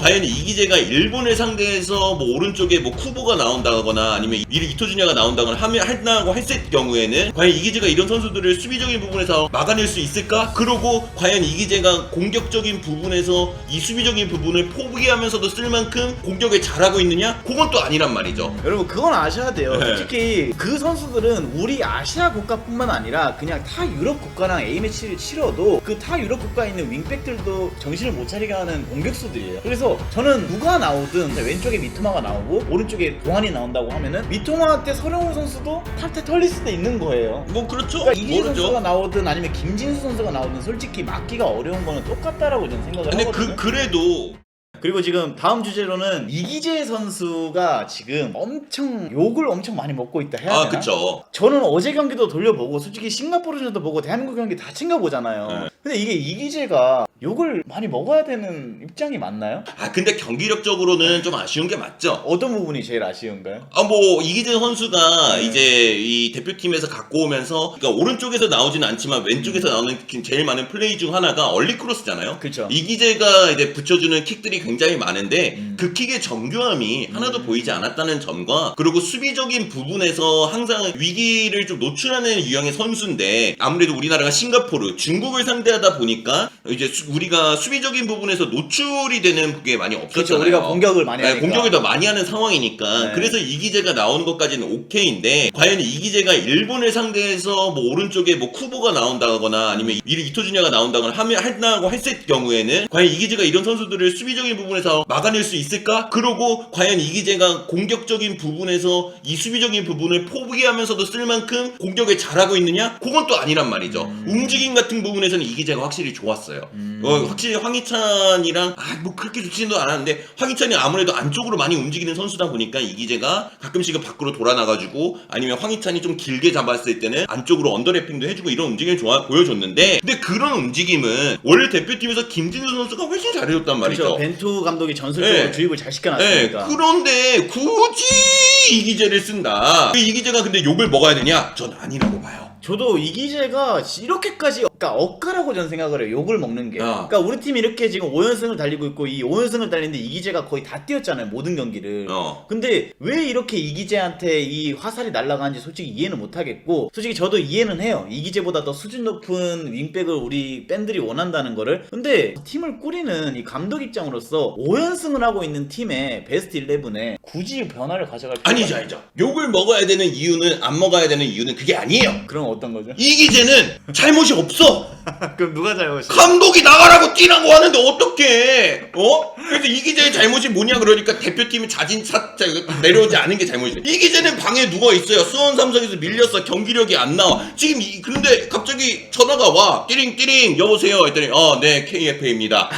과연 이기재가 일본을 상대해서 뭐 오른쪽에 뭐 쿠보가 나온다거나 아니면 이토준야가 나온다거나 한다고 했을 경우에는 과연 이기재가 이런 선수들을 수비적인 부분에서 막아낼 수 있을까? 그러고 과연 이기재가 공격적인 부분에서 이 수비적인 부분을 포기하면서도 쓸 만큼 공격에 잘하고 있느냐? 그건 또 아니란 말이죠. 여러분 그건 아셔야 돼요. 네. 솔직히 그 선수들은 우리 아시아 국가뿐만 아니라 그냥 타 유럽 국가랑 A매치를 치러도 그 타 유럽 국가에 있는 윙백들도 정신을 못 차리게 하는 공격수들이에요. 그래서 저는 누가 나오든 왼쪽에 미토마가 나오고 오른쪽에 동환이 나온다고 하면은 미토마 때 서령우 선수도 탈퇴 털릴 수도 있는 거예요. 뭐 그렇죠. 그러니까 이기재 모르죠. 선수가 나오든 아니면 김진수 선수가 나오든 솔직히 막기가 어려운 거는 똑같다라고 저는 생각을 근데 하거든요. 그래도 그리고 지금 다음 주제로는 이기재 선수가 지금 욕을 엄청 많이 먹고 있다 해야 되나? 그쵸. 저는 어제 경기도 돌려보고 솔직히 싱가포르전도 보고 대한민국 경기 다 챙겨보잖아요. 네. 근데 이게 이기재가 욕을 많이 먹어야 되는 입장이 맞나요? 근데 경기력적으로는 좀 아쉬운 게 맞죠. 어떤 부분이 제일 아쉬운가요? 뭐 이기재 선수가 이제 이 대표팀에서 갖고 오면서 그러니까 오른쪽에서 나오지는 않지만 왼쪽에서 나오는 제일 많은 플레이 중 하나가 얼리 크로스잖아요. 그쵸. 이기재가 이제 붙여주는 킥들이 굉장히 많은데 그 킥의 정교함이 하나도 보이지 않았다는 점과 그리고 수비적인 부분에서 항상 위기를 좀 노출하는 유형의 선수인데 아무래도 우리나라가 싱가포르, 중국을 상대하다 보니까 이제 우리가 수비적인 부분에서 노출이 되는 게 많이 없었잖아요. 그렇죠. 우리가 공격을 많이 하니까. 공격을 더 많이 하는 상황이니까 네. 그래서 이기재가 나오는 것까지는 오케이인데 과연 이기재가 일본을 상대해서 뭐 오른쪽에 뭐 쿠보가 나온다거나 아니면 이토준야가 나온다거나 한다고 했을 경우에는 과연 이기재가 이런 선수들을 수비적인 부분에서 막아낼 수 있을까? 그러고 과연 이기재가 공격적인 부분에서 이 수비적인 부분을 포기하면서도 쓸 만큼 공격에 잘하고 있느냐? 그건 또 아니란 말이죠. 움직임 같은 부분에서는 이기재가 확실히 좋았어요. 확실히 황희찬이랑 뭐 그렇게 좋지는 않았는데 황희찬이 아무래도 안쪽으로 많이 움직이는 선수다 보니까 이기재가 가끔씩은 밖으로 돌아나가지고 아니면 황희찬이 좀 길게 잡았을 때는 안쪽으로 언더래핑도 해주고 이런 움직임을 보여줬는데 근데 그런 움직임은 원래 대표팀에서 김진수 선수가 훨씬 잘해줬단 말이죠. 그렇죠. 벤투 감독이 전술적으로 네. 주입을 잘 시켜놨으니까. 그런데 굳이 이기재를 쓴다. 이기재가 근데 욕을 먹어야 되냐? 전 아니라고 봐요. 저도 이기재가 이렇게까지 그러니까 억까라고 저는 생각을 해요. 욕을 먹는 게. 그러니까 우리 팀이 이렇게 지금 5연승을 달리고 있고 이 5연승을 달리는데 이기재가 거의 다 뛰었잖아요. 모든 경기를. 근데 왜 이렇게 이기재한테 이 화살이 날아가는지 솔직히 이해는 못하겠고 솔직히 저도 이해는 해요. 이기재보다 더 수준 높은 윙백을 우리 팬들이 원한다는 거를. 근데 팀을 꾸리는 이 감독 입장으로서 5연승을 하고 있는 팀의 베스트 11에 굳이 변화를 가져갈 필요가 아니죠. 욕을 먹어야 되는 이유는 안 먹어야 되는 이유는 그게 아니에요. 그럼 어떤 거죠? 이기재는 잘못이 없어. 그럼 누가 잘못이야? 감독이 나가라고 뛰라고 하는데 어떡해? 그래서 이기재의 잘못이 뭐냐 그러니까 대표팀이 내려오지 않은 게 잘못이야. 이기재는 방에 누워 있어요. 수원 삼성에서 밀렸어. 경기력이 안 나와. 지금 그런데 갑자기 전화가 와. 띠링띠링 여보세요 했더니 네 KFA입니다.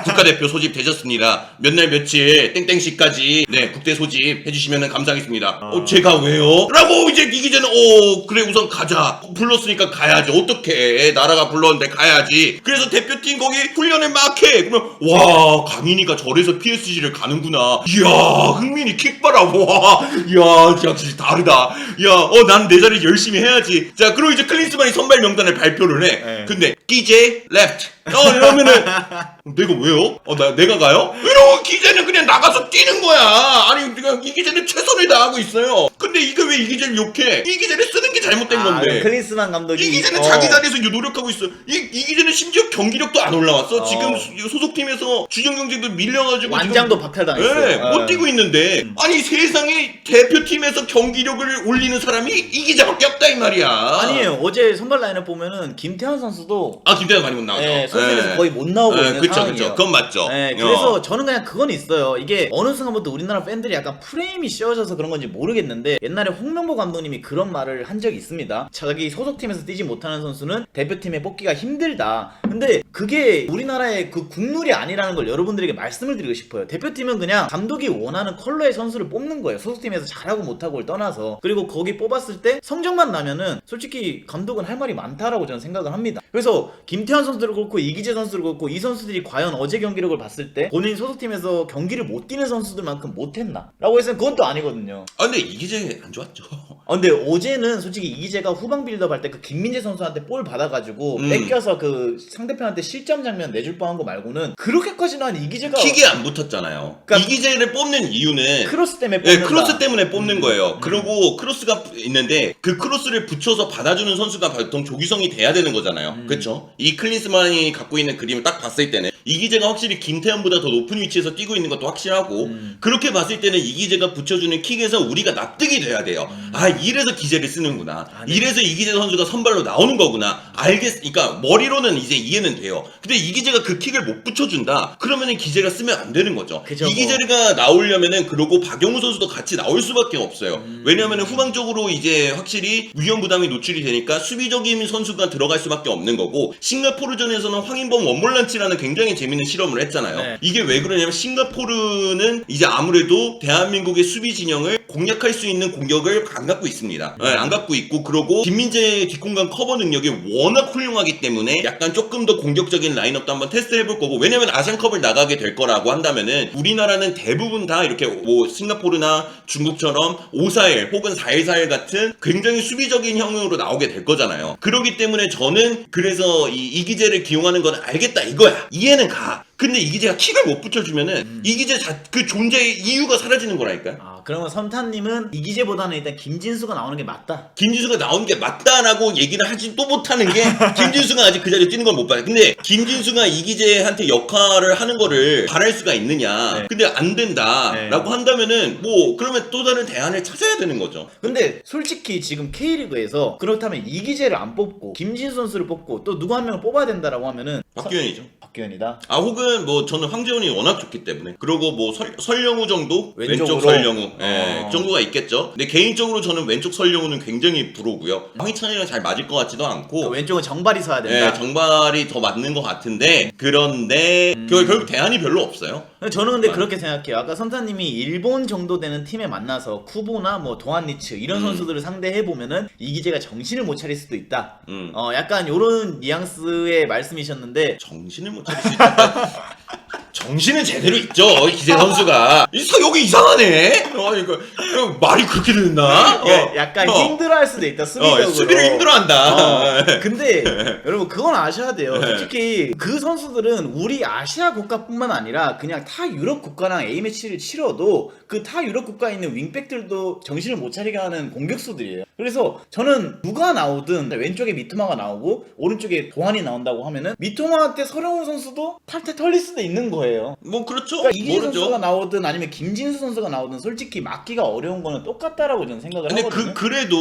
국가대표 소집 되셨습니다. 몇 날 며칠 땡땡시까지 네 국대 소집 해주시면 감사하겠습니다. 제가 왜요? 라고 이제 이기재는 그래 우선 가자. 불렀으니까 가야지. 어떡해. 나라가 불렀는데 가야지. 그래서 대표팀 거기 훈련을 막 해. 그러면 와 강인이가 저래서 PSG를 가는구나. 이야 흥민이 킥 봐라. 와 이야 진짜 다르다. 야 난 내 자리 열심히 해야지. 자 그리고 이제 클린스만이 선발 명단을 발표를 해. 네. 근데 기재 레프트. 이러면은 내가 왜요? 내가 가요? 이러고 기재는 그냥 나가서 뛰는 거야. 아니 그냥 이기재는 최선을 다하고 있어요. 근데 이거 왜 이기재를 욕해? 이기재를 쓰는 게 잘못된 건데. 클린스만 감독이 이기재는 자기 자리에서 노력하고 있어. 이기재는 심지어 경기력도 안 올라왔어. 지금 소속팀에서 주전 경쟁도 밀려가지고 완장도 박탈당했어요. 못 뛰고 있는데 아니 세상에 대표팀에서 경기력을 올리는 사람이 이기재밖에 없다 이 말이야. 아니에요. 어제 선발 라인업 보면은 김태환 선수도 김태환 많이 못 나오죠. 네, 선수에서 거의 못 나오고 있는 상황이에요. 그쵸. 그건 맞죠. 네, 그래서 저는 그냥 그건 있어요. 이게 어느 순간부터 우리나라 팬들이 약간 프레임이 씌워져서 그런 건지 모르겠는데 옛날에 홍명보 감독님이 그런 말을 한 적이 있습니다. 자기 소속팀에서 뛰지 못하는 선수는 대표팀에 뽑기가 힘들다. 근데 그게 우리나라의 그 국룰이 아니라는 걸 여러분들에게 말씀을 드리고 싶어요. 대표팀은 그냥 감독이 원하는 컬러의 선수를 뽑는 거예요. 소속팀에서 잘하고 못하고를 떠나서. 그리고 거기 뽑았을 때 성적만 나면은 솔직히 감독은 할 말이 많다라고 저는 생각을 합니다. 그래서 김태환 선수를 그렇고 이기재 선수를 그렇고 이 선수들이 과연 어제 경기력을 봤을 때 본인 소속팀에서 경기를 못 뛰는 선수들만큼 못했나? 라고 해서는 그건 또 아니거든요. 근데 이기재 이기재 안 좋았죠. 근데 어제는 솔직히 이기재가 후방 빌드업 할 때 그 김민재 선수한테 볼 받아가지고 뺏겨서 그 상대편한테 실점 장면 내줄 뻔한 거 말고는 그렇게까지는 한 이기재가 킥에 안 붙었잖아요. 그러니까 이기재를 뽑는 이유는 크로스 때문에 네, 뽑는다. 크로스 때문에 뽑는 거예요. 그리고 크로스가 있는데 그 크로스를 붙여서 받아주는 선수가 보통 조기성이 돼야 되는 거잖아요. 그렇죠? 이 클린스만이 갖고 있는 그림을 딱 봤을 때는 이기재가 확실히 김태현보다 더 높은 위치에서 뛰고 있는 것도 확실하고 그렇게 봤을 때는 이기재가 붙여주는 킥에서 우리가 납득이 돼야 돼요. 아, 이래서 기재를 쓰는구나. 이래서 이기재 선수가 선발로 나오는 거구나. 그러니까 머리로는 이제 이해는 돼요. 근데 이기재가 그 킥을 못 붙여준다. 그러면은 기재가 쓰면 안 되는 거죠. 그죠, 이기재가 나오려면은 그러고 박용우 선수도 같이 나올 수밖에 없어요. 왜냐면은 후방적으로 이제 확실히 위험 부담이 노출이 되니까 수비적인 선수가 들어갈 수밖에 없는 거고 싱가포르전에서는 황인범 원몰란치라는 굉장히 재밌는 실험을 했잖아요. 네. 이게 왜 그러냐면 싱가포르는 이제 아무래도 대한민국의 수비 진영을 공략할 수 있는 공격을 안 갖고 있습니다. 네, 안 갖고 있고 그러고 김민재의 뒷공간 커버 능력이 워낙 훌륭하기 때문에 약간 조금 더 공격적인 라인업도 한번 테스트 해볼 거고 왜냐면 아시안컵을 나가게 될 거라고 한다면은 우리나라는 대부분 다 이렇게 뭐 싱가포르나 중국처럼 5-4-1 혹은 4-1-4-1 같은 굉장히 수비적인 형으로 나오게 될 거잖아요. 그렇기 때문에 저는 그래서 이 이기재를 기용하는 건 알겠다 이거야. 이해는 가. 근데 이기재가 킥을 못 붙여주면은 이기재 그 존재의 이유가 사라지는 거라니까요. 그러면 선타님은 이기재보다는 일단 김진수가 나오는 게 맞다. 김진수가 나오는 게 맞다라고 얘기를 하지 또 못하는 게 김진수가 아직 그 자리에 뛰는 걸 못 봐요. 근데 김진수가 이기재한테 역할을 하는 거를 바랄 수가 있느냐. 네. 근데 안 된다라고 한다면은 뭐 그러면 또 다른 대안을 찾아야 되는 거죠. 근데 솔직히 지금 K리그에서 그렇다면 이기재를 안 뽑고 김진수 선수를 뽑고 또 누구 한 명을 뽑아야 된다라고 하면은 박규현이죠. 박규현이다. 혹은 뭐 저는 황재원이 워낙 좋기 때문에 그리고 뭐 설영우 정도 왼쪽으로? 왼쪽 설영우 어. 정도가 있겠죠. 근데 개인적으로 저는 왼쪽 설영우는 굉장히 부러고요. 황희찬이랑 잘 맞을 것 같지도 않고 왼쪽은 정발이 서야 된다. 정발이 더 맞는 것 같은데 그런데 결국 대안이 별로 없어요. 저는 근데 그렇게 생각해요. 아까 선타님이 일본 정도 되는 팀에 만나서 쿠보나 뭐 도안니츠 이런 선수들을 상대해 보면은 이기재가 정신을 못 차릴 수도 있다. 약간 요런 뉘앙스의 말씀이셨는데 정신을 못 차릴 수 있다. 정신은 제대로 있죠, 기재 선수가. 여기 이상하네. 이거 말이 그렇게 됐나? 약간 힘들어할 수도 있다. 수비적으로. 수비를 힘들어한다. 근데 여러분 그건 아셔야 돼요. 솔직히 그 선수들은 우리 아시아 국가뿐만 아니라 그냥 타 유럽 국가랑 A매치를 치러도 그 타 유럽 국가에 있는 윙백들도 정신을 못 차리게 하는 공격수들이에요. 그래서 저는 누가 나오든 왼쪽에 미토마가 나오고 오른쪽에 도안이 나온다고 하면은 미토마한테 서령우 선수도 탈퇴 털릴 수도 있는 거예요. 뭐 그렇죠. 그러니까 이기재 모르죠. 선수가 나오든 아니면 김진수 선수가 나오든 솔직히 막기가 어려운 거는 똑같다라고 저는 생각을 근데 하거든요. 그래도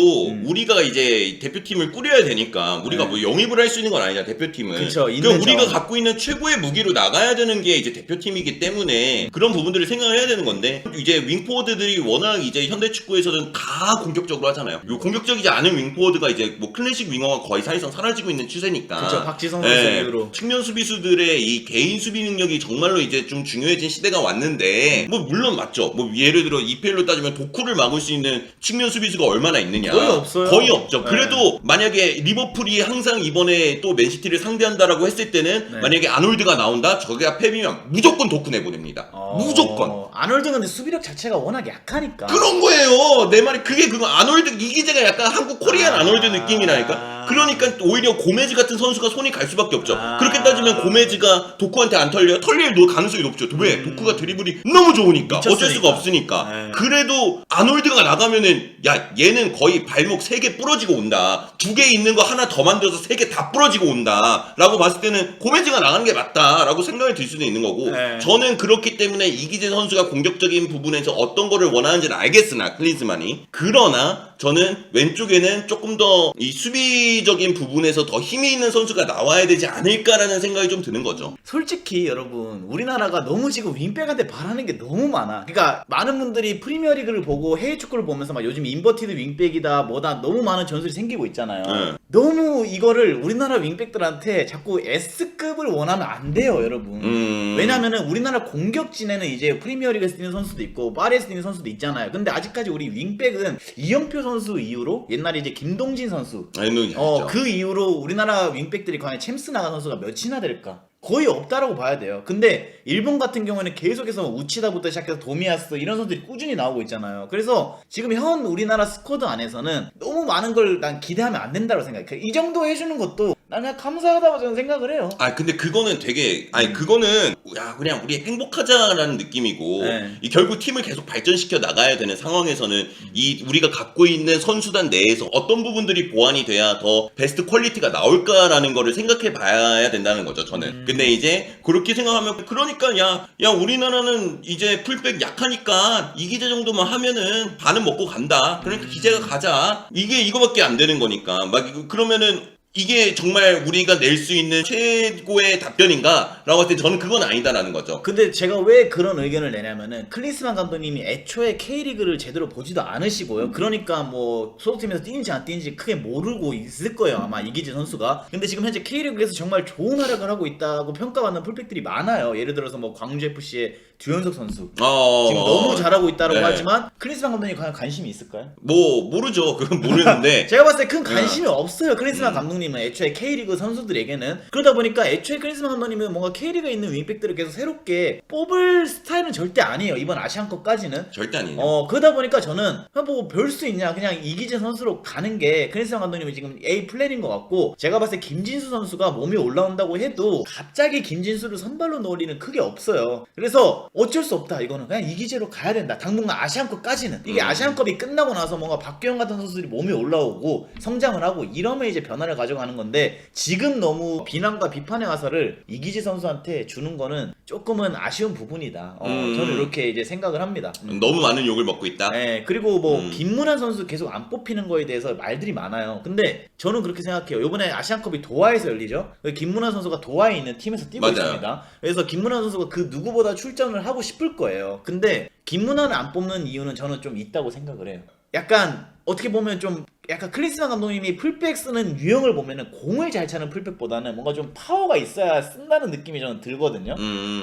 우리가 이제 대표팀을 꾸려야 되니까 우리가 뭐 영입을 할 수 있는 건 아니잖아, 대표팀은. 그쵸, 그러니까 우리가 자원. 갖고 있는 최고의 무기로 나가야 되는 게 이제 대표팀이기 때문에 그런 부분들을 생각을 해야 되는 건데 이제 윙포워드들이 워낙 이제 현대 축구에서는 다 공격적으로 하잖아요. 요 공격적이지 않은 윙포워드가 이제 뭐 클래식 윙어가 거의 사실상 사라지고 있는 추세니까. 그쵸, 박지성 선수 이후로. 측면 수비수들의 이 개인 수비 능력이 정말로 이제 좀 중요해진 시대가 왔는데 뭐 물론 맞죠. 뭐 예를 들어 EPL로 따지면 도쿠를 막을 수 있는 측면 수비수가 얼마나 있느냐. 거의 없어요. 거의 없죠. 네. 그래도 만약에 리버풀이 항상 이번에 또 맨시티를 상대한다라고 했을 때는 네. 만약에 아놀드가 나온다. 저기가 패비면 무조건 도쿠 내보냅니다. 무조건. 아놀드 근데 수비력 자체가 워낙 약하니까. 그런 거예요. 내 말이 그거 아놀드 이기재가 약간 한국 코리안 아놀드 느낌이라니까. 그러니까 오히려 고메즈 같은 선수가 손이 갈 수밖에 없죠. 그렇게 따지면 고메즈가 도쿠한테 안 털려요? 털릴 가능성이 높죠. 왜? 도쿠가 드리블이 너무 좋으니까. 미쳤으니까. 어쩔 수가 없으니까. 그래도 아놀드가 나가면은 야 얘는 거의 발목 3개 부러지고 온다. 2개 있는 거 하나 더 만들어서 3개 다 부러지고 온다. 라고 봤을 때는 고메즈가 나가는 게 맞다. 라고 생각이 들 수도 있는 거고. 네. 저는 그렇기 때문에 이기재 선수가 공격적인 부분에서 어떤 거를 원하는지는 알겠으나 클린스만이. 그러나 저는 왼쪽에는 조금 더 이 수비적인 부분에서 더 힘이 있는 선수가 나와야 되지 않을까라는 생각이 좀 드는 거죠. 솔직히 여러분 우리나라가 너무 지금 윙백한테 바라는 게 너무 많아. 그러니까 많은 분들이 프리미어리그를 보고 해외 축구를 보면서 막 요즘 인버티드 윙백이다 뭐다 너무 많은 전술이 생기고 있잖아요. 너무 이거를 우리나라 윙백들한테 자꾸 S급을 원하면 안 돼요, 여러분. 왜냐면은 우리나라 공격진에는 이제 프리미어리그에서 뛰는 선수도 있고 파리에서 뛰는 선수도 있잖아요. 근데 아직까지 우리 윙백은 이영표 선수 이후로 옛날에 이제 김동진 선수 아니, 그 이후로 우리나라 윙백들이 과연 챔스 나간 선수가 몇이나 될까? 거의 없다라고 봐야 돼요. 근데 일본 같은 경우에는 계속해서 우치다부터 시작해서 도미야스 이런 선수들이 꾸준히 나오고 있잖아요. 그래서 지금 현 우리나라 스쿼드 안에서는 너무 많은 걸 난 기대하면 안 된다고 생각해. 이 정도 해주는 것도 난 그냥 감사하다고 저는 생각을 해요. 아 근데 그거는 되게 그거는 야 그냥 우리 행복하자라는 느낌이고 네. 이 결국 팀을 계속 발전시켜 나가야 되는 상황에서는 이 우리가 갖고 있는 선수단 내에서 어떤 부분들이 보완이 돼야 더 베스트 퀄리티가 나올까라는 거를 생각해 봐야 된다는 거죠 저는. 근데 이제 그렇게 생각하면 그러니까 야 우리나라는 이제 풀백 약하니까 이기재 정도만 하면은 반은 먹고 간다. 그러니까 기재가 가자. 이게 이거밖에 안 되는 거니까 막 그러면은 이게 정말 우리가 낼 수 있는 최고의 답변인가? 라고 할 때 저는 그건 아니다라는 거죠. 근데 제가 왜 그런 의견을 내냐면은 클린스만 감독님이 애초에 K리그를 제대로 보지도 않으시고요. 그러니까 뭐 소속팀에서 뛰는지 안 뛰는지 크게 모르고 있을 거예요. 아마 이기재 선수가. 근데 지금 현재 K리그에서 정말 좋은 활약을 하고 있다고 평가받는 풀백들이 많아요. 예를 들어서 뭐 광주FC의 류현석 선수. 지금 너무 잘하고 있다고 네. 하지만 클린스만 감독님 과연 관심이 있을까요? 뭐 모르죠. 그건 모르는데 제가 봤을 때 큰 관심이 없어요. 클린스만 감독님은 애초에 K리그 선수들에게는. 그러다 보니까 애초에 클린스만 감독님은 뭔가 K리그에 있는 윙백들을 계속 새롭게 뽑을 스타일은 절대 아니에요. 이번 아시안컵까지는. 절대 아니에요. 그러다 보니까 저는 뭐 별 수 있냐 그냥 이기재 선수로 가는 게 클린스만 감독님이 지금 A 플랜인 것 같고, 제가 봤을 때 김진수 선수가 몸이 올라온다고 해도 갑자기 김진수를 선발로 넣을 리는 크게 없어요. 그래서 어쩔 수 없다. 이거는 그냥 이기재로 가야 된다. 당분간 아시안컵까지는. 이게 아시안컵이 끝나고 나서 뭔가 박규영 같은 선수들이 몸이 올라오고 성장을 하고 이러면 이제 변화를 가져가는 건데, 지금 너무 비난과 비판의 화살을 이기재 선수한테 주는 거는 조금은 아쉬운 부분이다. 저는 이렇게 이제 생각을 합니다. 너무 많은 욕을 먹고 있다. 네, 그리고 뭐 김문환 선수 계속 안 뽑히는 거에 대해서 말들이 많아요. 근데 저는 그렇게 생각해요. 이번에 아시안컵이 도하에서 열리죠. 김문환 선수가 도하에 있는 팀에서 뛰고 맞아요. 있습니다. 그래서 김문환 선수가 그 누구보다 출전을 하고 싶을 거예요. 근데 김문환을 안 뽑는 이유는 저는 좀 있다고 생각을 해요. 약간 어떻게 보면 좀 약간 클린스만 감독님이 풀백 쓰는 유형을 보면은 공을 잘 차는 풀백보다는 뭔가 좀 파워가 있어야 쓴다는 느낌이 저는 들거든요.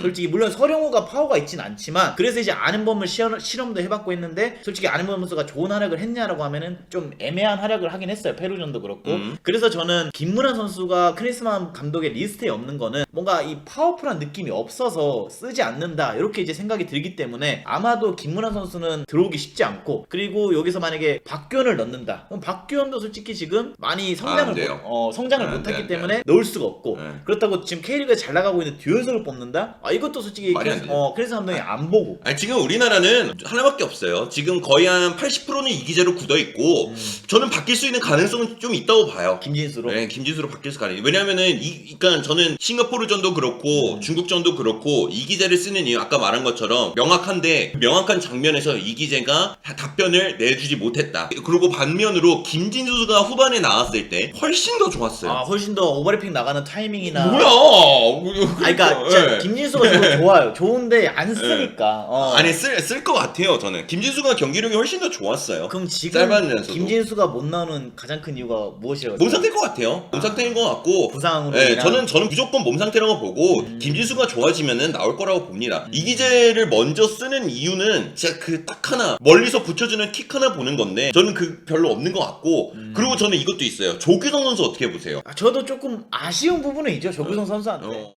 솔직히 물론 서령우가 파워가 있진 않지만, 그래서 이제 아는범을 실험도 해봤고 했는데, 솔직히 아는범 선수가 좋은 활약을 했냐라고 하면은 좀 애매한 활약을 하긴 했어요. 페루전도 그렇고. 그래서 저는 김문환 선수가 클린스만 감독의 리스트에 없는 거는 뭔가 이 파워풀한 느낌이 없어서 쓰지 않는다 이렇게 이제 생각이 들기 때문에 아마도 김문환 선수는 들어오기 쉽지 않고, 그리고 여기서 만약에 박규현을 넣는다 그럼 박규현도 솔직히 지금 많이 성장을 못했기 때문에 넣을 수가 없고, 그렇다고 지금 K리그에 잘 나가고 있는 듀현석을 뽑는다? 이것도 솔직히 클린스 감독이 안 보고. 아니 지금 우리나라는 하나밖에 없어요. 지금 거의 한 80%는 이기재로 굳어 있고 저는 바뀔 수 있는 가능성은 좀 있다고 봐요. 김진수로? 네, 김진수로 바뀔 수 가능해요. 왜냐면은 그러니까 저는 싱가포르전도 그렇고 중국전도 그렇고 이기재를 쓰는 이유, 아까 말한 것처럼 명확한데 명확한 장면에서 이기재가 답변을 내주지 못했다. 그리고 반면으로 김진수가 후반에 나왔을 때 훨씬 더 좋았어요. 훨씬 더 오버래핑 나가는 타이밍이나. 뭐야? 그러니까 진짜 김진수가 저거 좋아요. 좋은데 안 쓰니까. 아니 쓸 것 같아요. 저는 김진수가 경기력이 훨씬 더 좋았어요. 그럼 지금 짧았는데도. 김진수가 못 나오는 가장 큰 이유가 무엇이라고? 몸 상태일 것 같아요. 몸 상태인 것 같고 부상으로. 네, 저는 무조건 몸 상태라고 보고 김진수가 좋아지면은 나올 거라고 봅니다. 이기재를 먼저 쓰는 이유는 진짜 그 딱 하나, 멀리서 붙여주는 킥 하나 보는 건데 저는 그 별로 없는 것 같고. 그리고 저는 이것도 있어요. 조규성 선수 어떻게 보세요? 저도 조금 아쉬운 부분은 있죠. 조규성 선수한테.